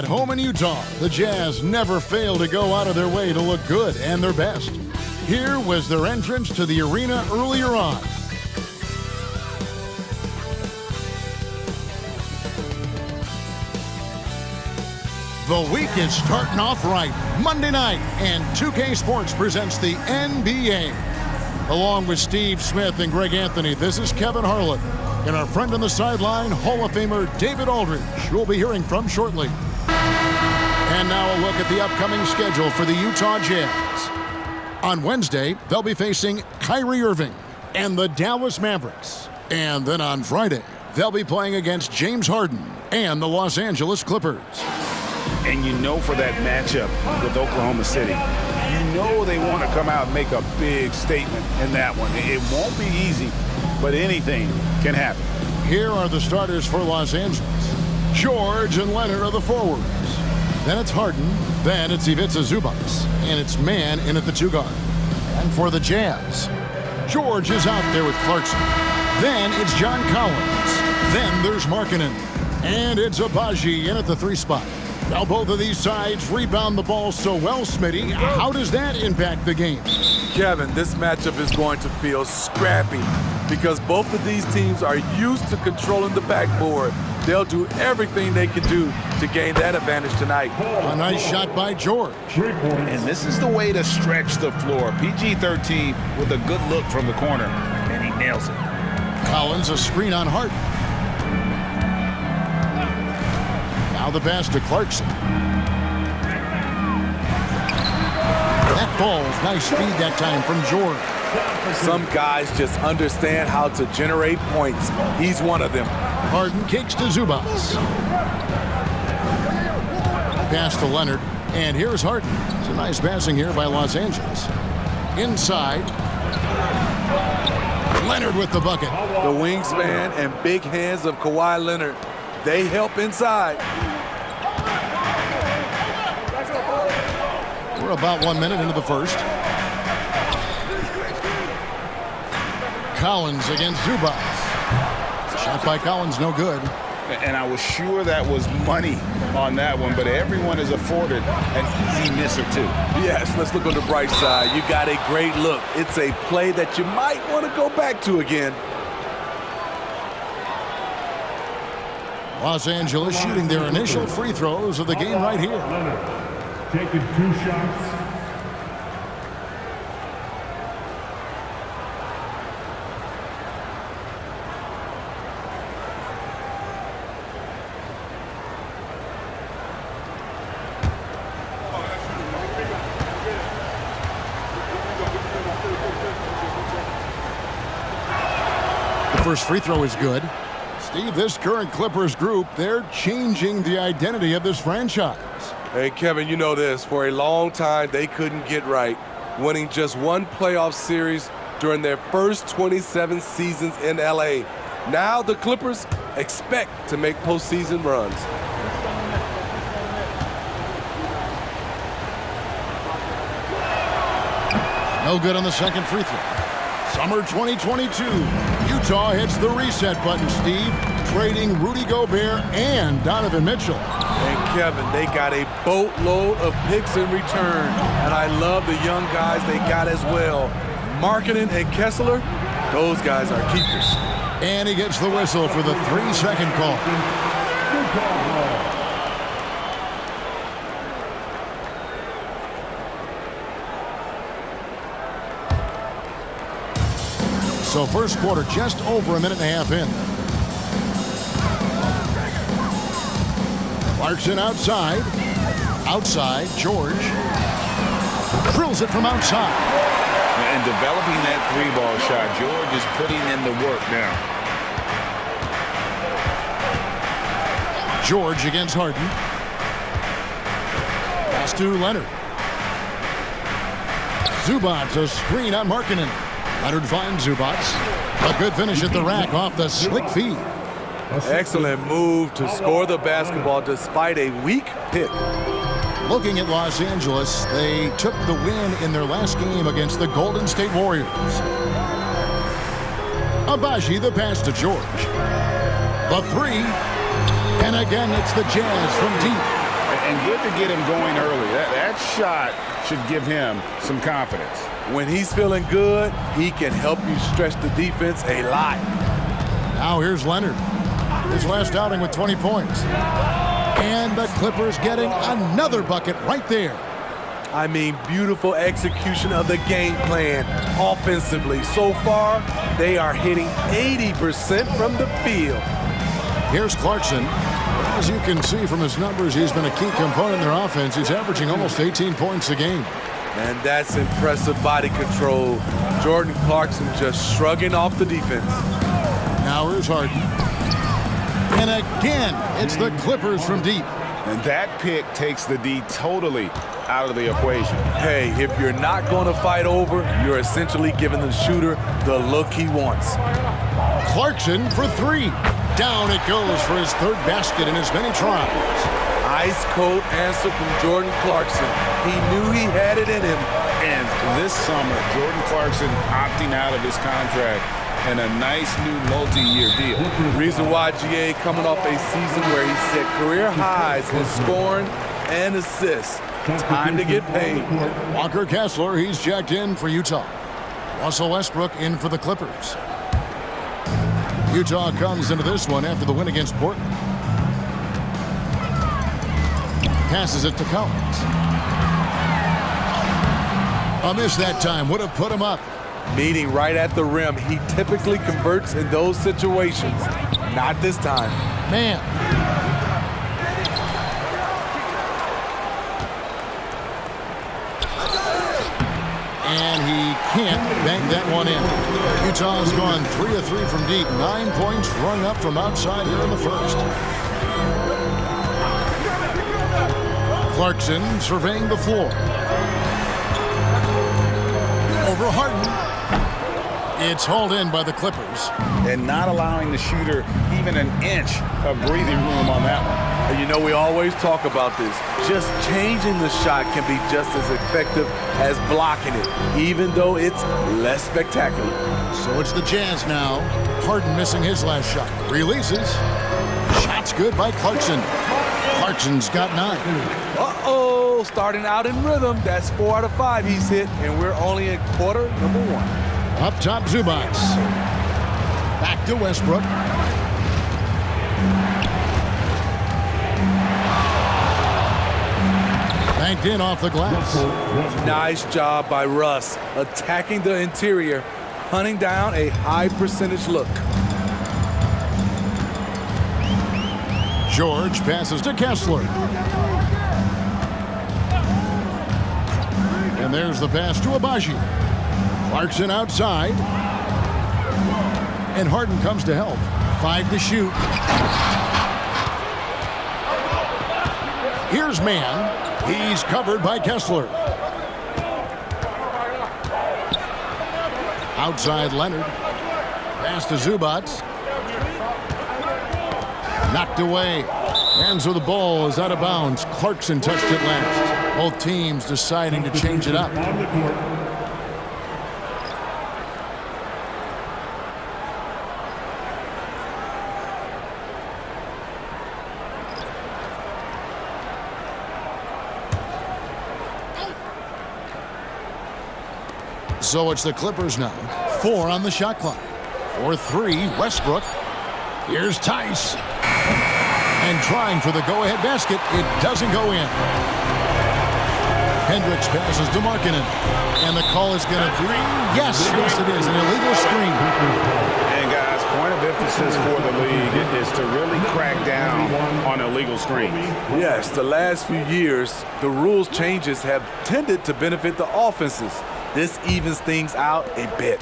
home in Utah, the Jazz never fail to go out of their way to look good and their best. Here was their entrance to the arena earlier on. The week is starting off right. Monday night, and 2K Sports presents the NBA. Along with Steve Smith and Greg Anthony, this is Kevin Harlan. And our friend on the sideline, Hall of Famer David Aldridge, who we'll be hearing from shortly. And now a look at the upcoming schedule for the Utah Jazz. On Wednesday, they'll be facing Kyrie Irving and the Dallas Mavericks. And then on Friday, they'll be playing against James Harden and the Los Angeles Clippers. And you know, for that matchup with Oklahoma City, you know they want to come out and make a big statement in that one. It won't be easy, but anything can happen. Here are the starters for Los Angeles. George and Leonard are the forwards. Then it's Harden. Then it's Ivica Zubac. And it's Mann in at the two guard. And for the Jazz, George is out there with Clarkson. Then it's John Collins. Then there's Markkanen. And it's Agbaji in at the three spot. Now both of these sides rebound the ball so well, Smitty. How does that impact the game? Kevin, this matchup is going to feel scrappy because both of these teams are used to controlling the backboard. They'll do everything they can do to gain that advantage tonight. A nice shot by George. And this is the way to stretch the floor. PG-13 with a good look from the corner, and he nails it. Collins, a screen on Harden. Now the pass to Clarkson. That ball's nice speed that time from George. Some guys just understand how to generate points. He's one of them. Harden kicks to Zubac. Pass to Leonard. And here's Harden. It's a nice passing here by Los Angeles. Inside. Leonard with the bucket. The wingspan and big hands of Kawhi Leonard, they help inside. We're about 1 minute into the first. Collins against Zubac. Shot by Collins, no good. And I was sure that was money on that one, but everyone is afforded an easy miss or two. Yes, let's look on the bright side. You got a great look. It's a play that you might want to go back to again. Los Angeles shooting their initial free throws of the game right here. Taking 2 shots. The first free throw is good. Steve, this current Clippers group, they're changing the identity of this franchise. Hey, Kevin, you know this. For a long time, they couldn't get right, winning just one playoff series during their first 27 seasons in L.A. Now the Clippers expect to make postseason runs. No good on the second free throw. Summer 2022. Utah hits the reset button, Steve, trading Rudy Gobert and Donovan Mitchell. And Kevin, they got a boatload of picks in return. And I love the young guys they got as well. Markkanen and Kessler, those guys are keepers. And he gets the whistle for the 3-second call. So first quarter just over a minute and a half in. Clarkson outside. Outside, George. Drills it from outside. And developing that three-ball shot, George is putting in the work now. George against Harden. Pass to Leonard. Zubac, a screen on Markkanen. Leonard finds Zubac. A good finish at the rack off the slick feed. Excellent move to score the basketball despite a weak pick. Looking at Los Angeles, they took the win in their last game against the Golden State Warriors. Agbaji, the pass to George. The three. And again, it's the Jazz from deep. And good to get him going early. That shot should give him some confidence. When he's feeling good, he can help you stretch the defense a lot. Now here's Leonard. His last outing with 20 points. And the Clippers getting another bucket right there. I mean, beautiful execution of the game plan offensively. So far, they are hitting 80% from the field. Here's Clarkson. As you can see from his numbers, he's been a key component in their offense. He's averaging almost 18 points a game. And that's impressive body control. Jordan Clarkson just shrugging off the defense. Now here's Harden. And again, it's the Clippers from deep. And that pick takes the D totally out of the equation. Hey, if you're not going to fight over, you're essentially giving the shooter the look he wants. Clarkson for three. Down it goes for his third basket in as many tries. Ice cold answer from Jordan Clarkson. He knew he had it in him. And this summer, Jordan Clarkson opting out of his contract and a nice new multi-year deal. Reason why GA coming off a season where he set career highs in scoring and assists. Time to get paid. Walker Kessler, he's checked in for Utah. Russell Westbrook in for the Clippers. Utah comes into this one after the win against Portland. Passes it to Collins. A miss that time would have put him up. Meeting right at the rim. He typically converts in those situations. Not this time. Man. And he can't bank that one in. Utah's gone 3 of 3 from deep. 9 points rung up from outside here in the first. Clarkson surveying the floor. Over Harden. It's hauled in by the Clippers. And not allowing the shooter even an inch of breathing room on that one. And you know, we always talk about this. Just changing the shot can be just as effective as blocking it, even though it's less spectacular. So it's the Jazz now. Harden missing his last shot. Releases. Shot's good by Clarkson. Clarkson's got 9. Uh-oh, starting out in rhythm. That's 4 out of 5 he's hit, and we're only in quarter number 1. Up top, Zubac. Back to Westbrook. Banked in off the glass. Nice job by Russ, attacking the interior, hunting down a high percentage look. George passes to Kessler. And there's the pass to Abaji. Clarkson outside. And Harden comes to help. 5 to shoot. Here's Mann. He's covered by Kessler. Outside Leonard. Pass to Zubac. Knocked away. Hands of the ball is out of bounds. Clarkson touched it last. Both teams deciding to change it up. So it's the Clippers now. 4 on the shot clock. 4-3, Westbrook. Here's Tice. And trying for the go-ahead basket. It doesn't go in. Hendricks passes to Markkanen. And the call is going to be, yes, it is, an illegal screen. And guys, point of emphasis for the league is to really crack down on illegal screens. Yes, the last few years, the rules changes have tended to benefit the offenses. This evens things out a bit.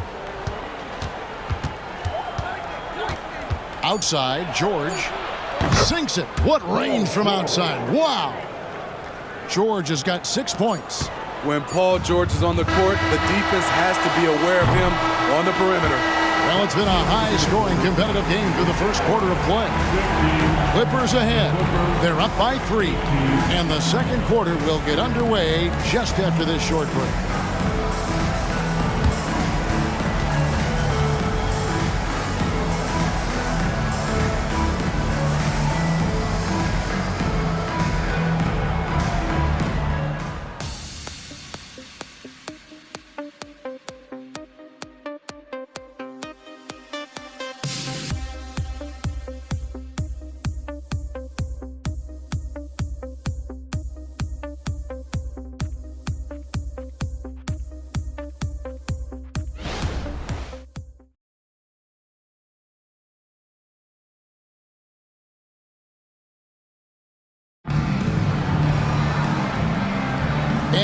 Outside, George sinks it. What range from outside. Wow. George has got 6 points. When Paul George is on the court, the defense has to be aware of him on the perimeter. Well, it's been a high-scoring competitive game through the first quarter of play. Clippers ahead. They're up by 3. And the second quarter will get underway just after this short break.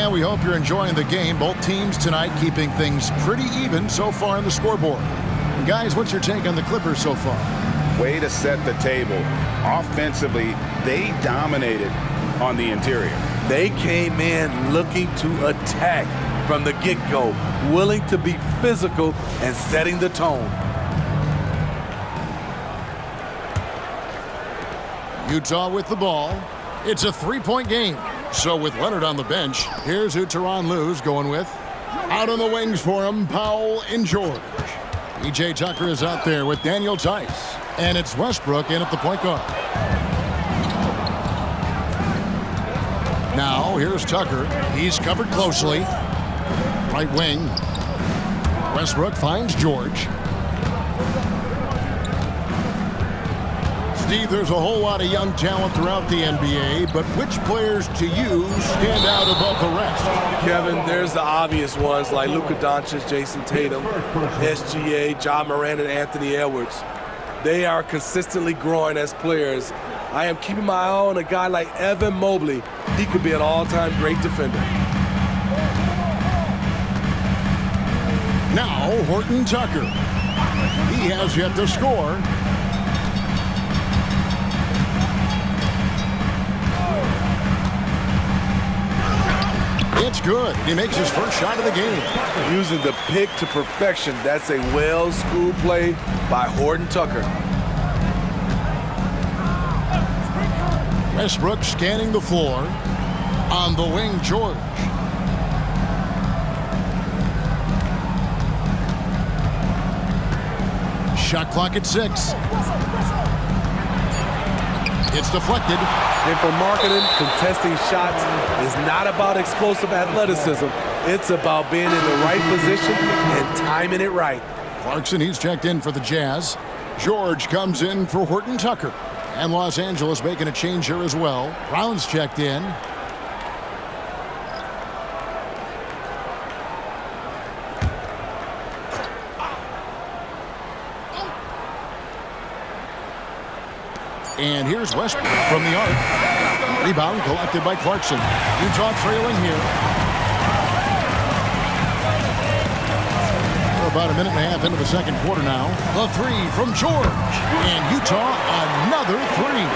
And we hope you're enjoying the game. Both teams tonight keeping things pretty even so far on the scoreboard. And guys, what's your take on the Clippers so far? Way to set the table. Offensively, they dominated on the interior. They came in looking to attack from the get-go, willing to be physical and setting the tone. Utah with the ball. It's a three-point game. So with Leonard on the bench, here's who Tyronn Lue's going with. Out on the wings for him, Powell and George. PJ Tucker is out there with Daniel Tice. And it's Westbrook in at the point guard. Now, here's Tucker. He's covered closely. Right wing. Westbrook finds George. Steve, there's a whole lot of young talent throughout the NBA, but which players to you stand out above the rest? Kevin, there's the obvious ones like Luka Doncic, Jason Tatum, SGA, Ja Morant, and Anthony Edwards. They are consistently growing as players. I am keeping my eye on a guy like Evan Mobley. He could be an all-time great defender. Now, Horton Tucker. He has yet to score. It's good. He makes his first shot of the game. Using the pick to perfection. That's a well-schooled play by Horton Tucker. Westbrook scanning the floor. On the wing, George. Shot clock at 6. It's deflected. And for marketing, contesting shots is not about explosive athleticism. It's about being in the right position and timing it right. Clarkson, he's checked in for the Jazz. George comes in for Horton Tucker. And Los Angeles making a change here as well. Brown's checked in. And here's Westbrook from the arc. Rebound collected by Clarkson. Utah trailing here. We're about a minute and a half into the second quarter now. The three from George. And Utah, another three.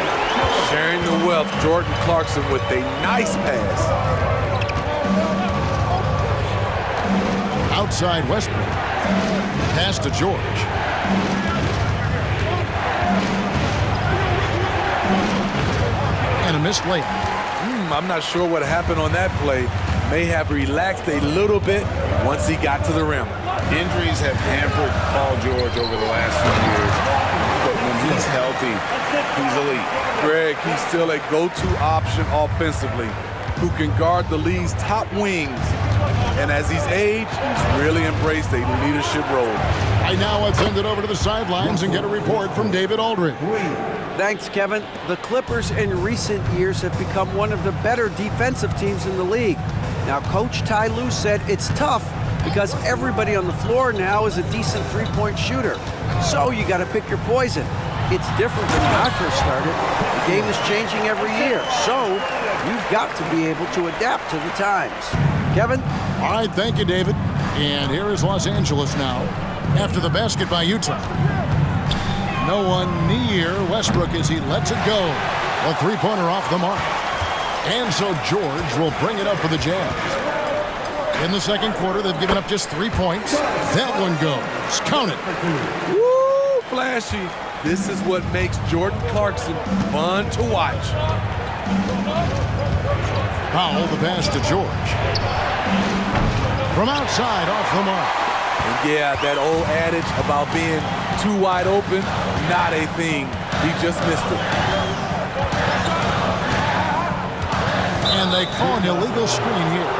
Sharing the wealth, Jordan Clarkson with a nice pass. Outside Westbrook. Pass to George. And a missed layup. I'm not sure what happened on that play. May have relaxed a little bit once he got to the rim. Injuries have hampered Paul George over the last few years, but when he's healthy, he's elite. Greg, he's still a go-to option offensively who can guard the league's top wings. And as he's aged, he's really embraced a leadership role. Right now, let's send it over to the sidelines and get a report from David Aldridge. Thanks, Kevin. The Clippers in recent years have become one of the better defensive teams in the league. Now, Coach Ty Lue said it's tough because everybody on the floor now is a decent three-point shooter. So you got to pick your poison. It's different than when I first started. The game is changing every year. So you've got to be able to adapt to the times. Kevin? All right, thank you, David. And here is Los Angeles now after the basket by Utah. No one near Westbrook as he lets it go. A three-pointer off the mark. And so George will bring it up for the Jazz. In the second quarter, they've given up just 3 points. That one goes. Count it. Woo, flashy. This is what makes Jordan Clarkson fun to watch. Powell, the pass to George. From outside, off the mark. And yeah, that old adage about being too wide open, not a thing. He just missed it. And they call an illegal screen here.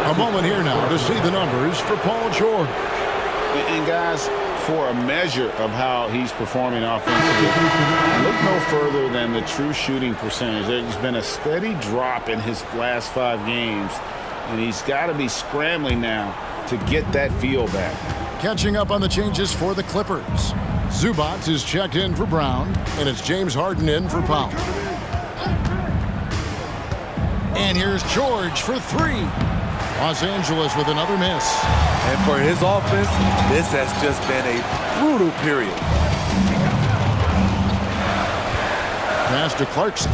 A moment here now to see the numbers for Paul George. And guys, for a measure of how he's performing offensively, look no further than the true shooting percentage. There's been a steady drop in his last 5 games, and he's got to be scrambling now to get that feel back. Catching up on the changes for the Clippers. Zubac is checked in for Brown, and it's James Harden in for Powell. And here's George for three. Los Angeles with another miss. And for his offense, this has just been a brutal period. Pass to Clarkson.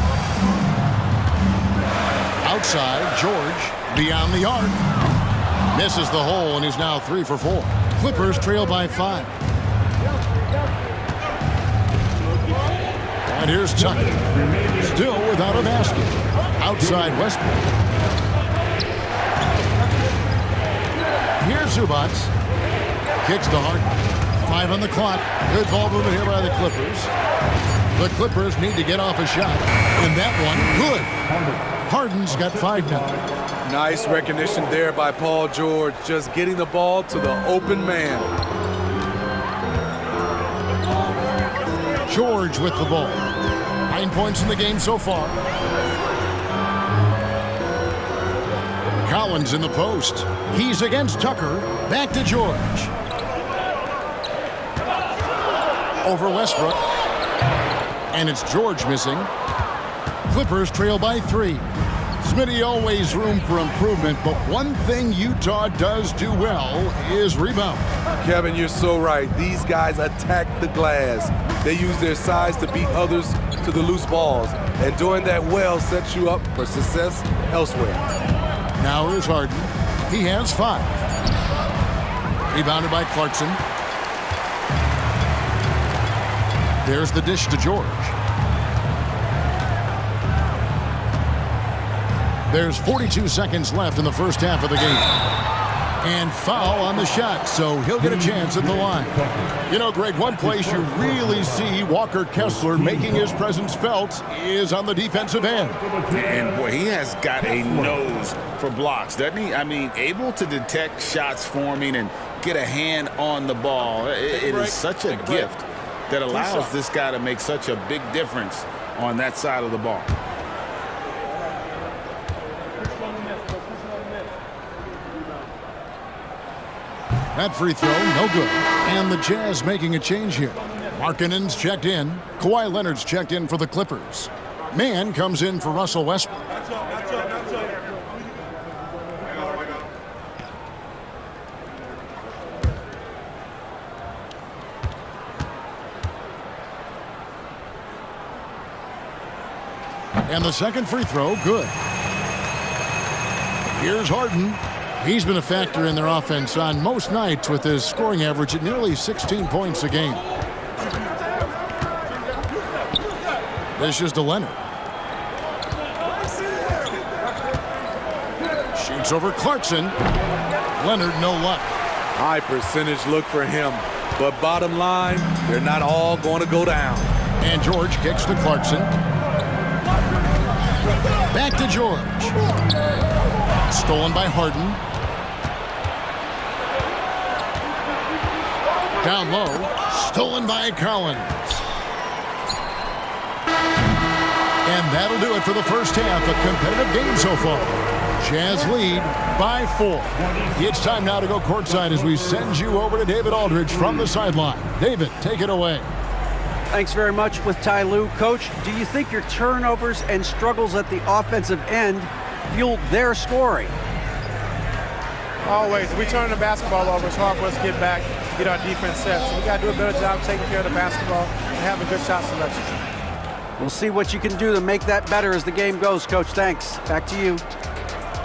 Outside, George beyond the arc. Misses the hole, and he's now 3 for 4. Clippers trail by 5. And here's Tucker. Still without a basket. Outside Westbrook. Here's Zubac. Kicks to Harden. 5 on the clock. Good ball movement here by the Clippers. The Clippers need to get off a shot. And that one, good. Harden's got 5 now. Nice recognition there by Paul George, just getting the ball to the open man. George with the ball. 9 points in the game so far. Collins in the post. He's against Tucker. Back to George. Over Westbrook. And it's George missing. Clippers trail by 3. Smitty, always room for improvement, but one thing Utah does do well is rebound. Kevin, you're so right. These guys attack the glass. They use their size to beat others to the loose balls. And doing that well sets you up for success elsewhere. Now here's Harden. He has 5. Rebounded by Clarkson. There's the dish to George. There's 42 seconds left in the first half of the game. And foul on the shot, so he'll get a chance at the line. You know, Greg, one place you really see Walker Kessler making his presence felt is on the defensive end. And, boy, he has got a nose for blocks, doesn't he? I mean, able to detect shots forming and get a hand on the ball. It is such a gift that allows this guy to make such a big difference on that side of the ball. That free throw, no good. And the Jazz making a change here. Markkanen's checked in. Kawhi Leonard's checked in for the Clippers. Mann comes in for Russell Westbrook. And the second free throw, good. Here's Harden. He's been a factor in their offense on most nights with his scoring average at nearly 16 points a game. This is to Leonard. Shoots over Clarkson. Leonard, no luck. High percentage look for him. But bottom line, they're not all going to go down. And George kicks to Clarkson. Back to George. Stolen by Harden. Down low. Stolen by Collins. And that'll do it for the first half. A competitive game so far. Jazz lead by 4. It's time now to go courtside as we send you over to David Aldridge from the sideline. David, take it away. Thanks very much with Ty Lue. Coach, do you think your turnovers and struggles at the offensive end fueled their scoring? Always. We turn the basketball over. It's hard for us to get back, get our defense set. So we got to do a better job taking care of the basketball and having good shot selection. We'll see what you can do to make that better as the game goes, Coach. Thanks. Back to you.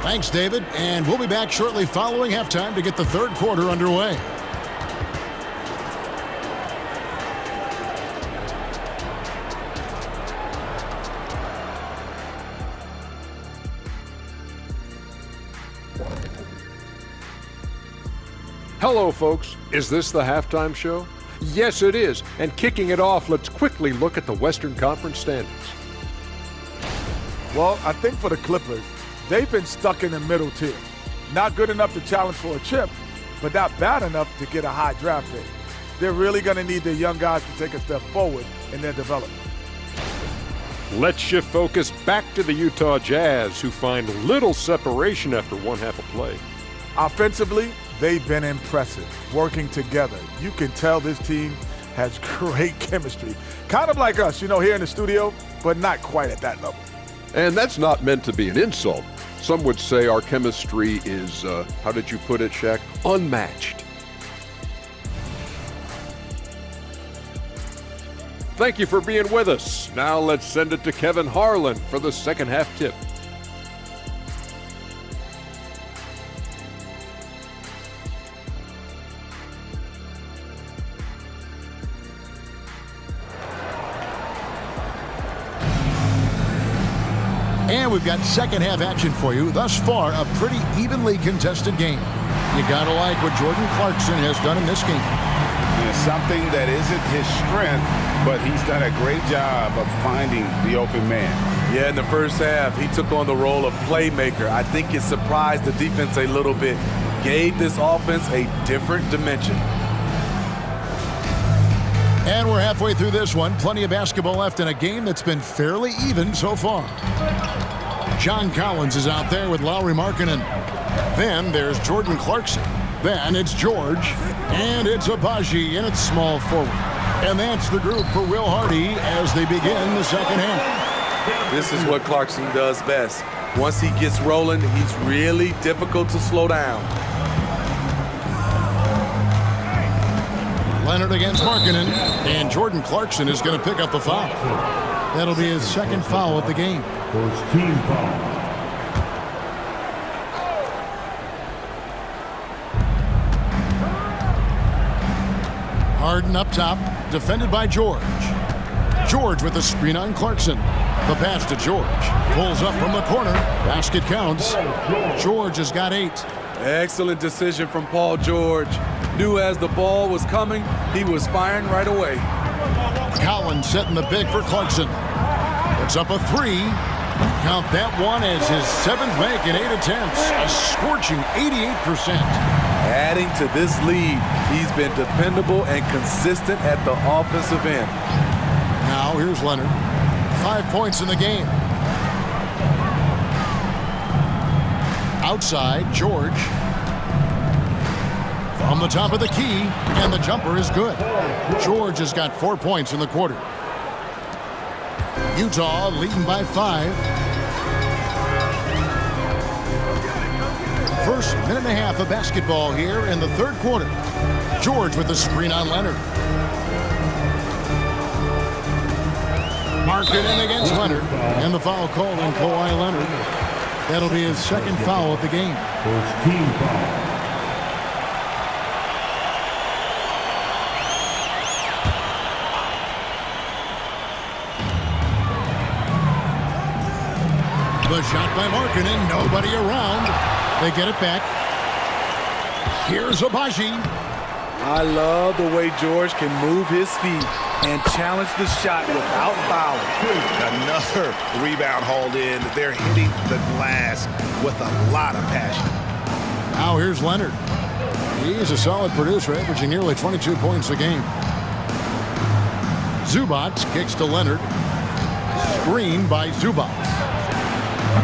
Thanks, David. And we'll be back shortly following halftime to get the third quarter underway. Hello, folks. Is this the halftime show? Yes, it is. And kicking it off, let's quickly look at the Western Conference standings. Well, I think for the Clippers, they've been stuck in the middle tier. Not good enough to challenge for a chip, but not bad enough to get a high draft pick. They're really going to need their young guys to take a step forward in their development. Let's shift focus back to the Utah Jazz, who find little separation after one half of play. Offensively, they've been impressive, working together. You can tell this team has great chemistry. Kind of like us, here in the studio, but not quite at that level. And that's not meant to be an insult. Some would say our chemistry is, how did you put it, Shaq? Unmatched. Thank you for being with us. Now let's send it to Kevin Harlan for the second half tip. And we've got second half action for you. Thus far, a pretty evenly contested game. You gotta like what Jordan Clarkson has done in this game. It's something that isn't his strength, but he's done a great job of finding the open man. Yeah, in the first half, he took on the role of playmaker. I think it surprised the defense a little bit. Gave this offense a different dimension. And we're halfway through this one. Plenty of basketball left in a game that's been fairly even so far. John Collins is out there with Lauri Markkanen. Then there's Jordan Clarkson. Then it's George. And it's Agbaji in its small forward. And that's the group for Will Hardy as they begin the second half. This is what Clarkson does best. Once he gets rolling, he's really difficult to slow down. Leonard against Markkanen, and Jordan Clarkson is going to pick up the foul. That'll be his second foul of the game. First team foul. Harden up top, defended by George. George with the screen on Clarkson. The pass to George. Pulls up from the corner. Basket counts. George has got 8. Excellent decision from Paul George. Knew as the ball was coming, he was firing right away. Collins setting the big for Clarkson. It's up a 3. Count that one as his 7th make in 8 attempts. A scorching 88%. Adding to this lead, he's been dependable and consistent at the offensive end. Now here's Leonard. 5 points in the game. Outside, George. From the top of the key, and the jumper is good. George has got 4 points in the quarter. Utah leading by 5. First minute and a half of basketball here in the third quarter. George with the screen on Leonard. Markkanen against Leonard, and the foul called on Kawhi Leonard. That'll be his second foul of the game. First team foul. The shot by Markkanen, nobody around. They get it back. Here's Agbaji. I love the way George can move his feet and challenge the shot without fouling. Another rebound hauled in. They're hitting the glass with a lot of passion. Now here's Leonard. He's a solid producer, averaging nearly 22 points a game. Zubac kicks to Leonard. Screen by Zubac.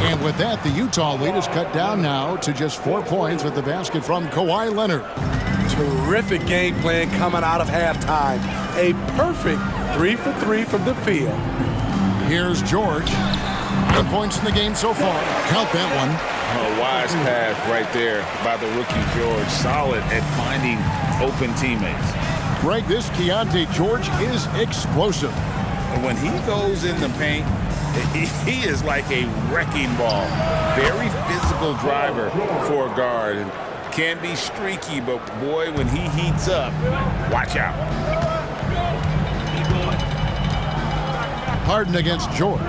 And with that, the Utah lead is cut down now to just 4 points with the basket from Kawhi Leonard. Terrific game plan coming out of halftime. A perfect 3 for 3 from the field. Here's George. 9 points in the game so far. Count that one. A wise pass right there by the rookie George. Solid at finding open teammates. Greg, this Keontae George is explosive. When he goes in the paint, he is like a wrecking ball. Very physical driver for a guard. And can be streaky, but boy, when he heats up, watch out. Harden against George.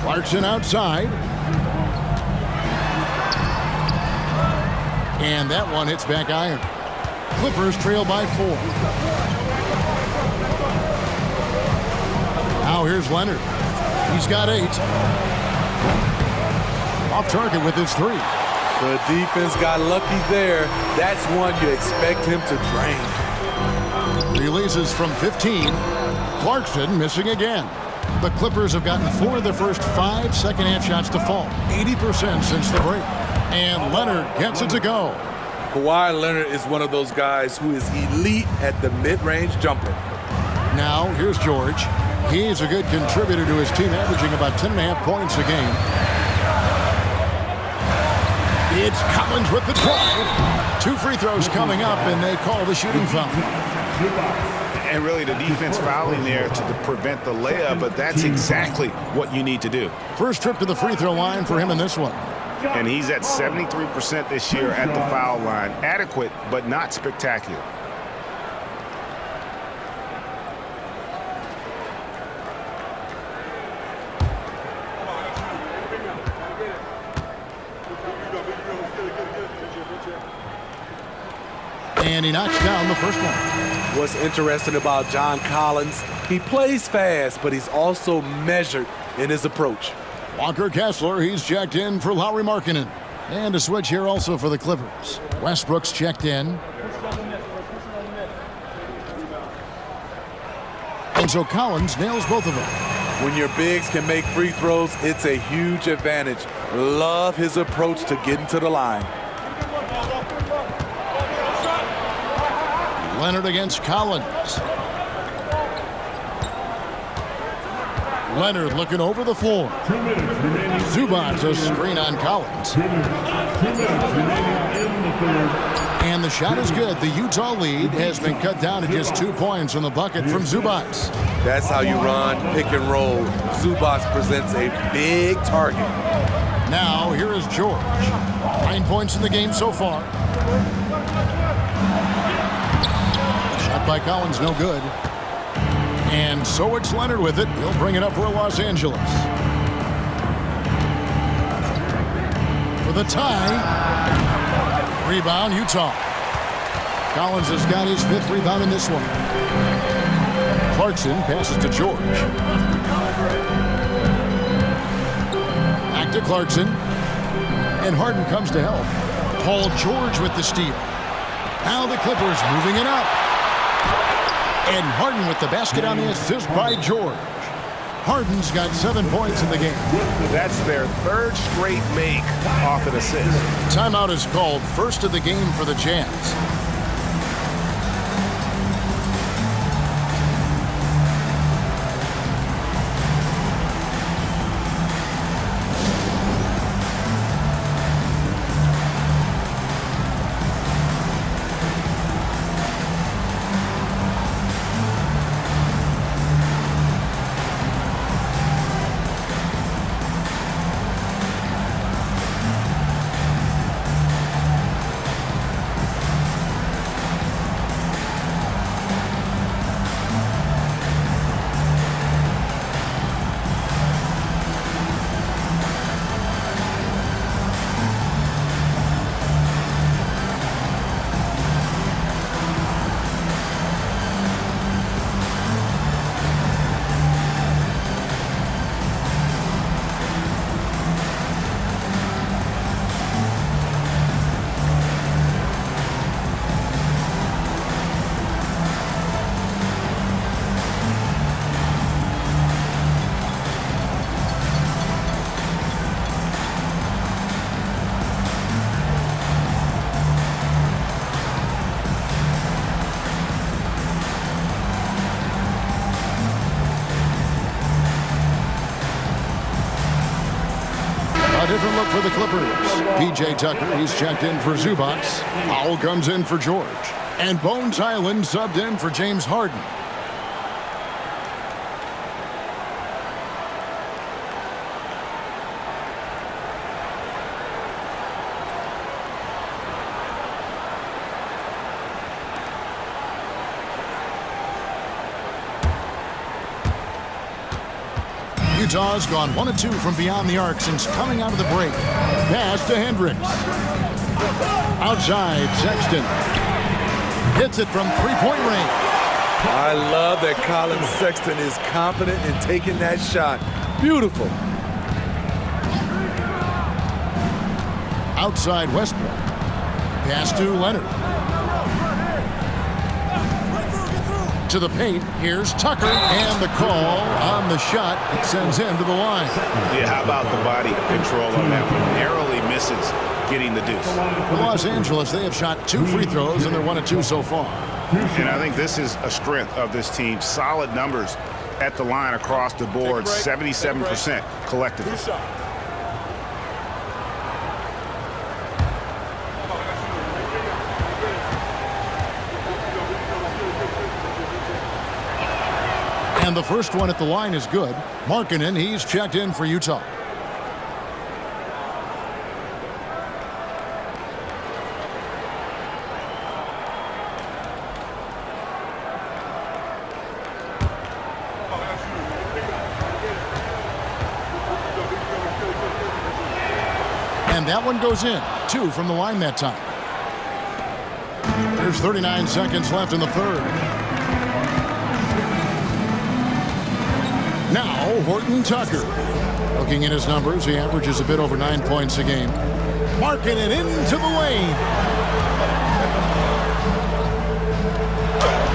Clarkson outside. And that one hits back iron. Clippers trail by 4. Now here's Leonard. He's got 8. Off target with his 3. The defense got lucky there. That's one you expect him to drain. Releases from 15. Clarkson missing again. The Clippers have gotten 4 of their first 5 second-half shots to fall. 80% since the break. And Leonard gets it to go. Kawhi Leonard is one of those guys who is elite at the mid-range jumper. Now here's George. He's a good contributor to his team, averaging about 10.5 points a game. It's Collins with the drive. 2 free throws coming up, and they call the shooting foul. And really the defense fouling there to prevent the layup, but that's exactly what you need to do. First trip to the free throw line for him in this one. And he's at 73% this year at the foul line. Adequate, but not spectacular. And he knocks down the first one. What's interesting about John Collins, he plays fast, but he's also measured in his approach. Walker Kessler, he's checked in for Lauri Markkanen. And a switch here also for the Clippers. Westbrook's checked in. And so Collins nails both of them. When your bigs can make free throws, it's a huge advantage. Love his approach to getting to the line. Leonard against Collins. Leonard looking over the floor. Zubac a screen on Collins. And the shot is good. The Utah lead has been cut down to just 2 points on the bucket from Zubac. That's how you run pick and roll. Zubac presents a big target. Now here is George. 9 points in the game so far. Shot by Collins, no good. And so it's Leonard with it. He'll bring it up for Los Angeles. For the tie. Rebound, Utah. Collins has got his 5th rebound in this one. Clarkson passes to George. Back to Clarkson. And Harden comes to help. Paul George with the steal. Now the Clippers moving it up. And Harden with the basket on the assist by George. Harden's got 7 points in the game. That's their 3rd straight make off an assist. Timeout is called, first of the game for the Jazz. A different look for the Clippers. P.J. Tucker, he's checked in for Zubac. Powell comes in for George. And Bones Island subbed in for James Harden. Utah's gone 1 of 2 from beyond the arc since coming out of the break. Pass to Hendricks. Outside, Sexton. Hits it from 3-point range. I love that Colin Sexton is confident in taking that shot. Beautiful. Outside Westbrook. Pass to Leonard. To the paint, here's Tucker, and the call on the shot. It sends him to the line. Yeah, how about the body control on that one? Narrowly misses getting the deuce. For Los Angeles, they have shot 2 free throws, and they're 1 of 2 so far. And I think this is a strength of this team. Solid numbers at the line across the board, 77% collectively. And the first one at the line is good. Markkanen, he's checked in for Utah. And that one goes in. 2 from the line that time. There's 39 seconds left in the third. Now, Horton Tucker. Looking at his numbers, he averages a bit over 9 points a game. Markkanen into the lane.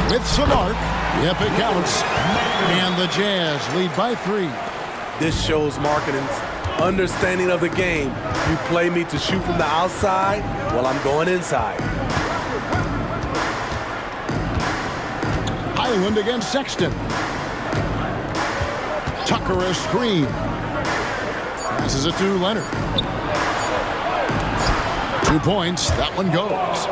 With some arc. Yep, it counts. And the Jazz lead by 3. This shows Markkanen's understanding of the game. You play me to shoot from the outside, well, I'm going inside. Highland against Sexton. Tucker a screen. Passes it to Leonard. 2 points. That one goes.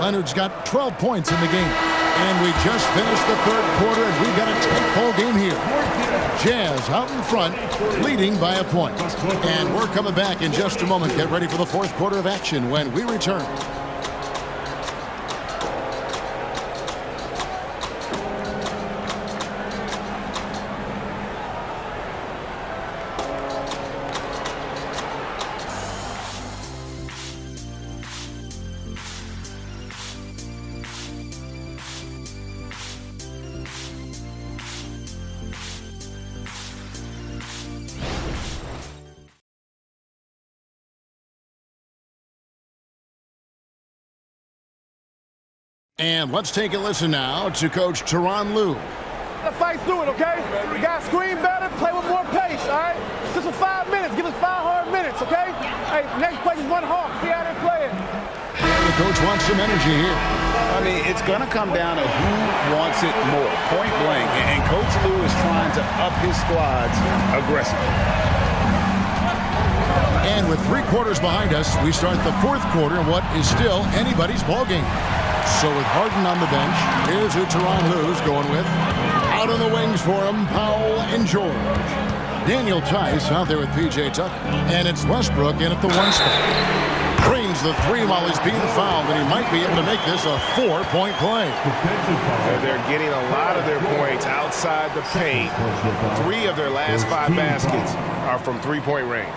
Leonard's got 12 points in the game. And we just finished the third quarter, and we've got a tight-ball game here. Jazz out in front, leading by a point. And we're coming back in just a moment. Get ready for the fourth quarter of action when we return. And let's take a listen now to Coach Tyronn Lue. Let's fight through it, okay? We got to screen better, play with more pace, all right? Just for 5 minutes. Give us 5 hard minutes, okay? Hey, next play is one hawk. See how they play it. The coach wants some energy here. I mean, it's going to come down to who wants it more, point blank. And Coach Lue is trying to up his squads aggressively. And with 3 quarters behind us, we start the fourth quarter in what is still anybody's ballgame. So with Harden on the bench, here's who Tyronn Lue's going with. Out on the wings for him, Powell and George. Daniel Tice out there with P.J. Tucker. And it's Westbrook in at the 1 spot. Drains the 3 while he's being fouled, and he might be able to make this a 4-point play. They're getting a lot of their points outside the paint. 3 of their last 5 baskets are from 3-point range.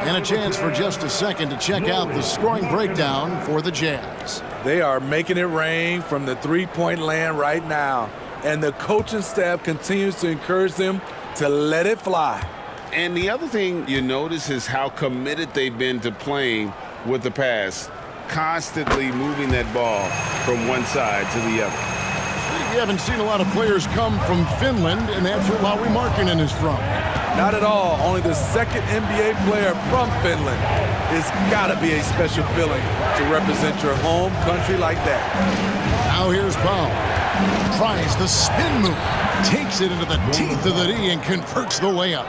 And a chance for just a second to check out the scoring breakdown for the Jazz. They are making it rain from the three-point land right now. And the coaching staff continues to encourage them to let it fly. And the other thing you notice is how committed they've been to playing with the pass, constantly moving that ball from one side to the other. You haven't seen a lot of players come from Finland, and that's where Lauri Markkanen is from. Not at all. Only the second NBA player from Finland. It's got to be a special feeling to represent your home country like that. Now here's Powell. Tries the spin move. Takes it into the teeth of the D and converts the layup.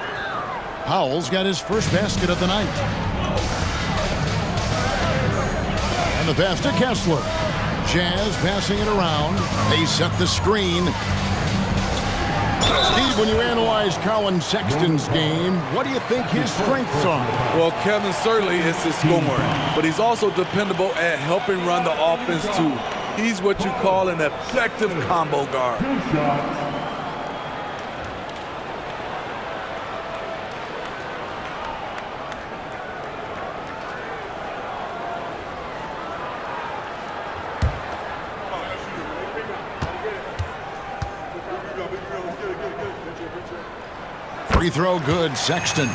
Powell's got his first basket of the night. And the pass to Kessler. Jazz passing it around. They set the screen. Steve, when you analyze Colin Sexton's game, what do you think his strengths are? Well, Kevin, certainly it's his scoring, but he's also dependable at helping run the offense, too. He's what you call an effective combo guard. 2 shots. Free throw good, Sexton.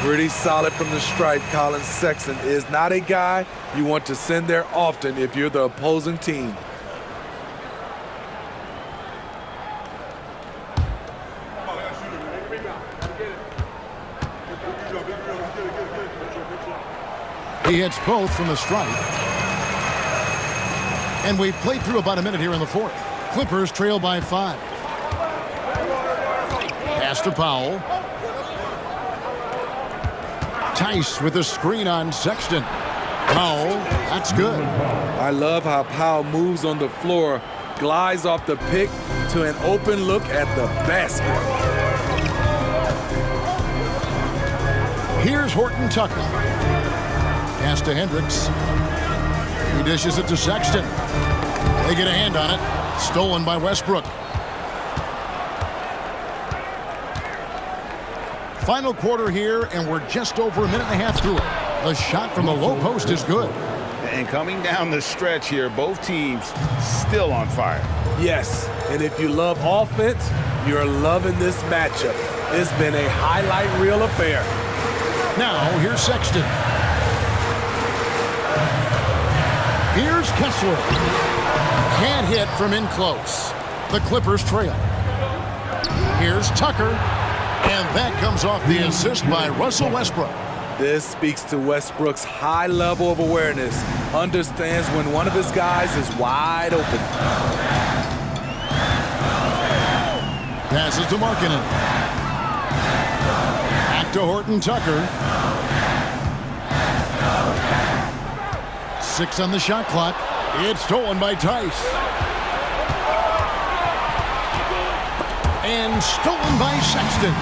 Pretty solid from the stripe. Colin Sexton is not a guy you want to send there often if you're the opposing team. He hits both from the stripe. And we've played through about a minute here in the fourth. Clippers trail by 5. Pass to Powell. Tice with a screen on Sexton. Powell, that's good. I love how Powell moves on the floor, glides off the pick to an open look at the basket. Here's Horton Tucker. Pass to Hendricks. He dishes it to Sexton. They get a hand on it. Stolen by Westbrook. Final quarter here, and we're just over a minute and a half through it. The shot from the low post is good. And coming down the stretch here, both teams still on fire. Yes, and if you love offense, you're loving this matchup. It's been a highlight reel affair. Now, here's Sexton. Here's Kessler. Can't hit from in close. The Clippers trail. Here's Tucker. And that comes off the assist by Russell Westbrook. This speaks to Westbrook's high level of awareness. Understands when one of his guys is wide open. Passes to Markkanen. Back to Horton Tucker. 6 on the shot clock. It's stolen by Tice. And stolen by Sexton.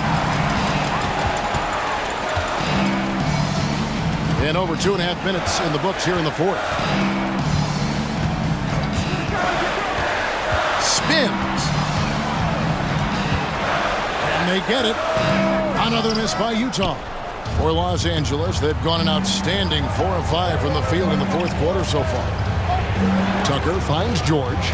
And over 2.5 minutes in the books here in the fourth. Spins. And they get it. Another miss by Utah. For Los Angeles, they've gone an outstanding 4 of 5 from the field in the fourth quarter so far. Tucker finds George.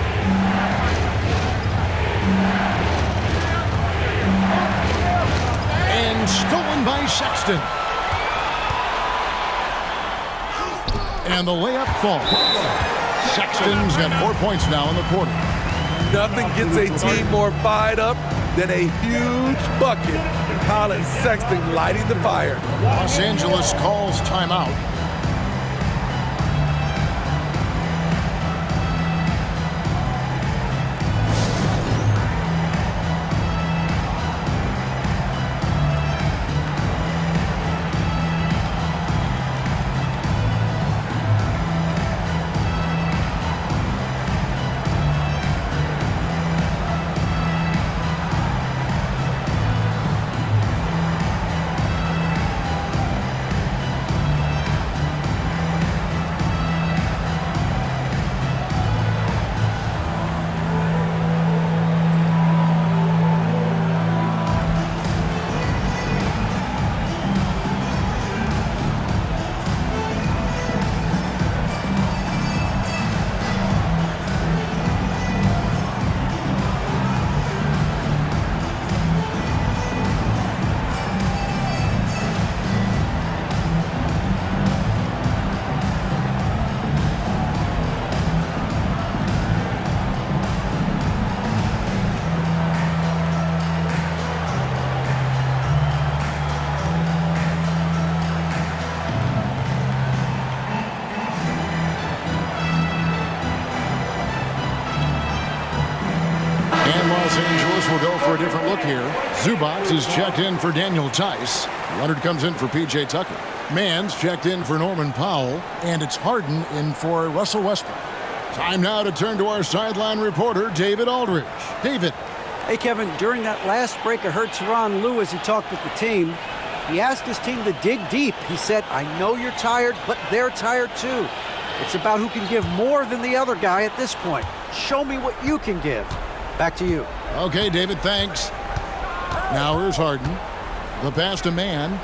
And stolen by Sexton. And the layup falls. Sexton's got 4 points now in the quarter. Nothing gets a team more fired up than a huge bucket. Colin Sexton lighting the fire. Los Angeles calls timeout. Los Angeles will go for a different look here. Zubac is checked in for Daniel Tice. Leonard comes in for P.J. Tucker. Mann's checked in for Norman Powell. And it's Harden in for Russell Westbrook. Time now to turn to our sideline reporter, David Aldridge. David. Hey, Kevin, during that last break, I heard Tyronn Lue as he talked with the team. He asked his team to dig deep. He said, I know you're tired, but they're tired too. It's about who can give more than the other guy at this point. Show me what you can give. Back to you. Okay, David, thanks. Now here's Harden. The pass to Mann.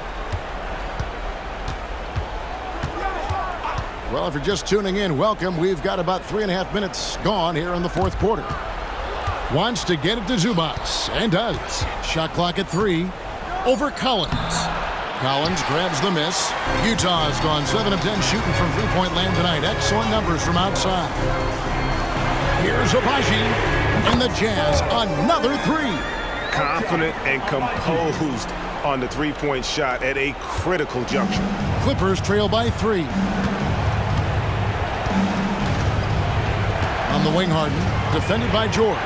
Well, if you're just tuning in, welcome. We've got about 3.5 minutes gone here in the fourth quarter. Wants to get it to Zubac, and does. Shot clock at 3. Over Collins. Collins grabs the miss. Utah's gone 7 of 10 shooting from three-point land tonight. Excellent numbers from outside. Here's Abaji. And the Jazz, another 3. Confident and composed on the three-point shot at a critical juncture. Clippers trail by 3. On the wing, Harden, defended by George.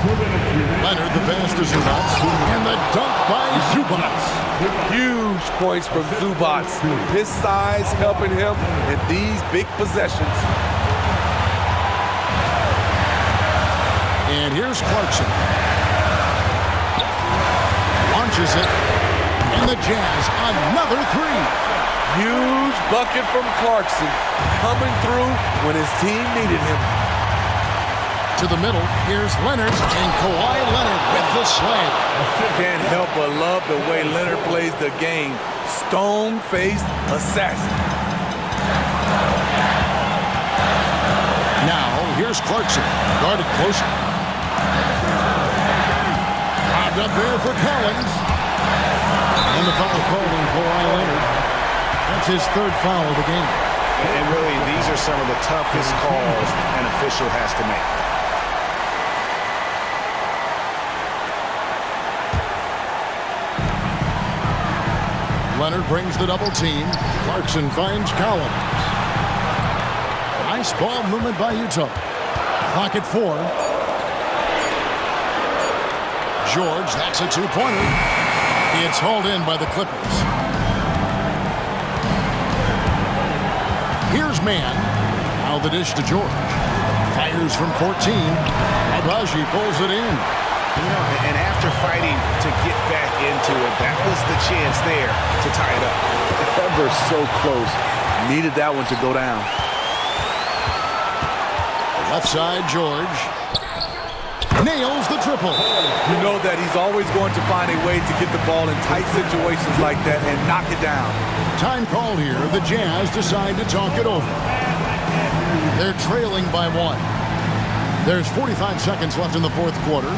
Leonard, the pass to Zubats, and the dunk by Zubats. Huge points from Zubats. His size helping him in these big possessions. And here's Clarkson. Launches it. And the Jazz, another three. Huge bucket from Clarkson, coming through when his team needed him. To the middle, here's Leonard, and Kawhi Leonard with the slam. Can't help but love the way Leonard plays the game. Stone-faced assassin. Now, here's Clarkson, guarded closer. Lobbed up there for Collins. And the foul called on Kawhi Leonard. That's his third foul of the game. And really, these are some of the toughest calls an official has to make. Leonard brings the double team. Clarkson finds Collins. Nice ball movement by Utah. Clock at 4. George, that's a two-pointer. It's hauled in by the Clippers. Here's Mann. Now the dish to George. Fires from 14. Abaji pulls it in. You know, and after fighting to get back into it, that was the chance there to tie it up. Ever so close. Needed that one to go down. Left side, George. Nails the triple. You know that he's always going to find a way to get the ball in tight situations like that and knock it down. Time called here. The Jazz decide to talk it over. They're trailing by 1. There's 45 seconds left in the fourth quarter.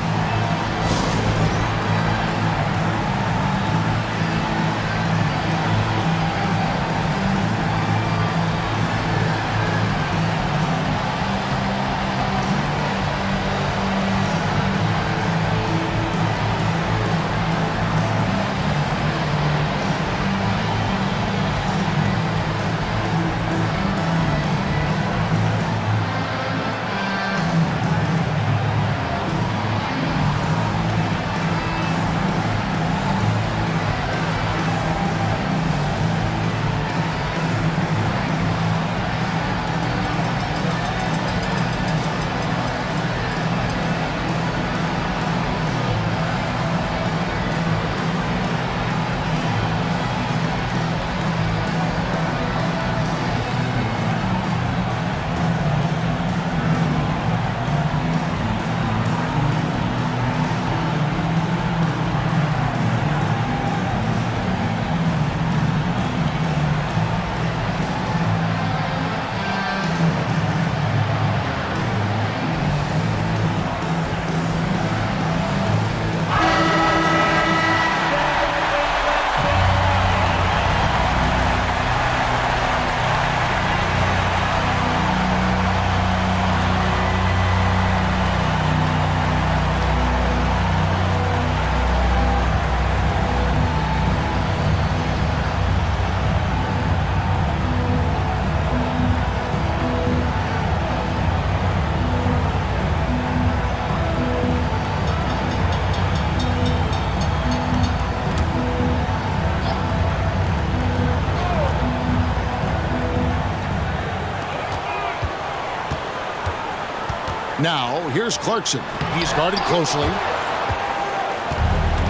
Now, here's Clarkson. He's guarded closely.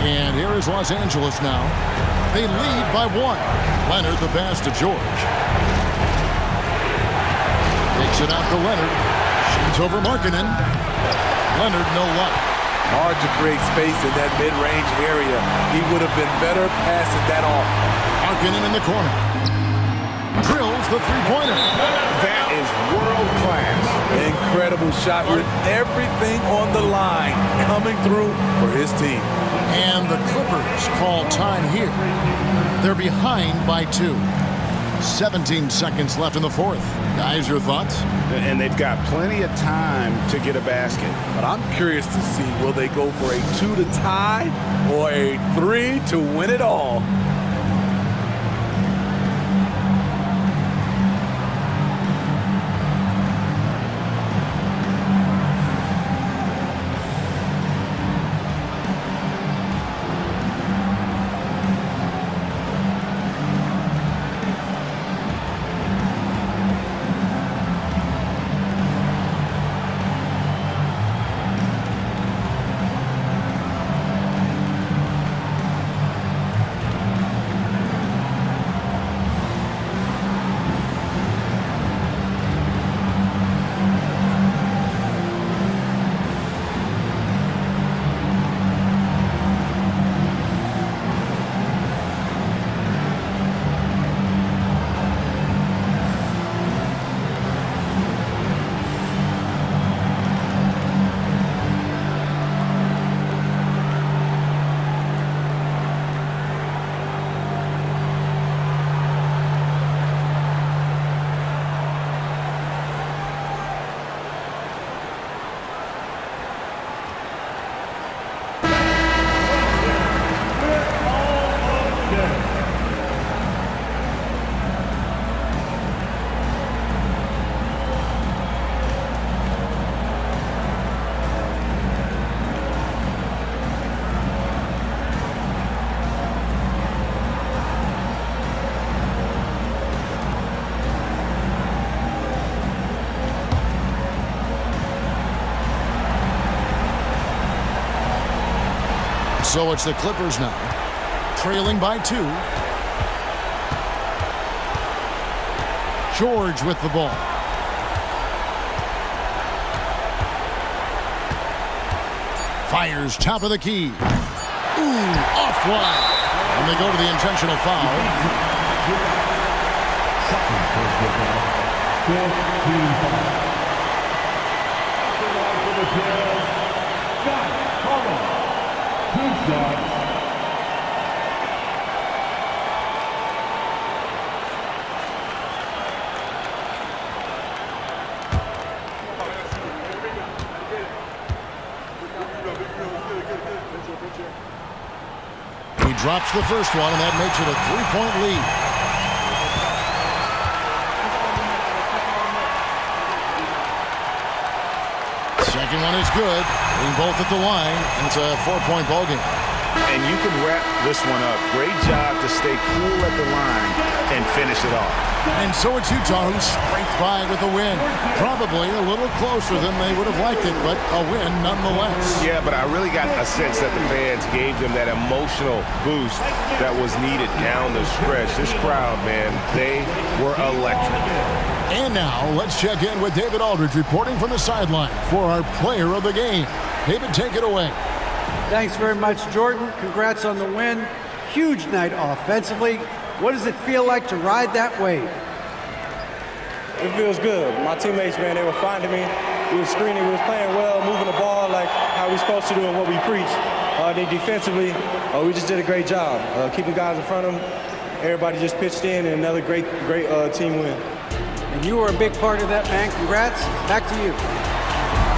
And here is Los Angeles now. They lead by 1. Leonard, the pass to George. Takes it out to Leonard. Shoots over Markkanen. Leonard, no luck. Hard to create space in that mid-range area. He would have been better passing that off. Markkanen in the corner. Drills the three-pointer. That is world-class. Incredible shot with everything on the line coming through for his team. And the Clippers call time here. They're behind by 2. 17 seconds left in the fourth. Guys, your thoughts? And they've got plenty of time to get a basket. But I'm curious to see, will they go for a 2 to tie or a 3 to win it all? So it's the Clippers now, trailing by 2. George with the ball. Fires top of the key. Ooh, offline. And they go to the intentional foul. Second personal foul. Fifth team foul. For the kill. Scott Collins. 2 shots. He drops the first one, and that makes it a 3-point lead. Second one is good. Being both at the line, and it's a 4-point ball game. And you can wrap this one up. Great job to stay cool at the line and finish it off. And so it's Utah who scraped by with a win. Probably a little closer than they would have liked it, but a win nonetheless. Yeah, but I really got a sense that the fans gave them that emotional boost that was needed down the stretch. This crowd, man, they were electric. And now let's check in with David Aldridge reporting from the sideline for our player of the game. David, take it away. Thanks very much, Jordan. Congrats on the win. Huge night offensively. What does it feel like to ride that wave? It feels good. My teammates, man, they were finding me. We were screening, we were playing well, moving the ball like how we're supposed to do and what we preach. Then defensively, we just did a great job. Keeping guys in front of them. Everybody just pitched in, and another great team win. And you were a big part of that, man. Congrats. Back to you.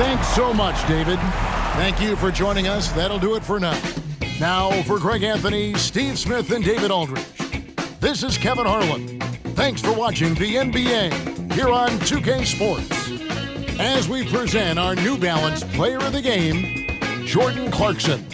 Thanks so much, David. Thank you for joining us. That'll do it for now. Now for Greg Anthony, Steve Smith, and David Aldridge. This is Kevin Harlan. Thanks for watching the NBA here on 2K Sports. As we present our New Balance Player of the Game, Jordan Clarkson.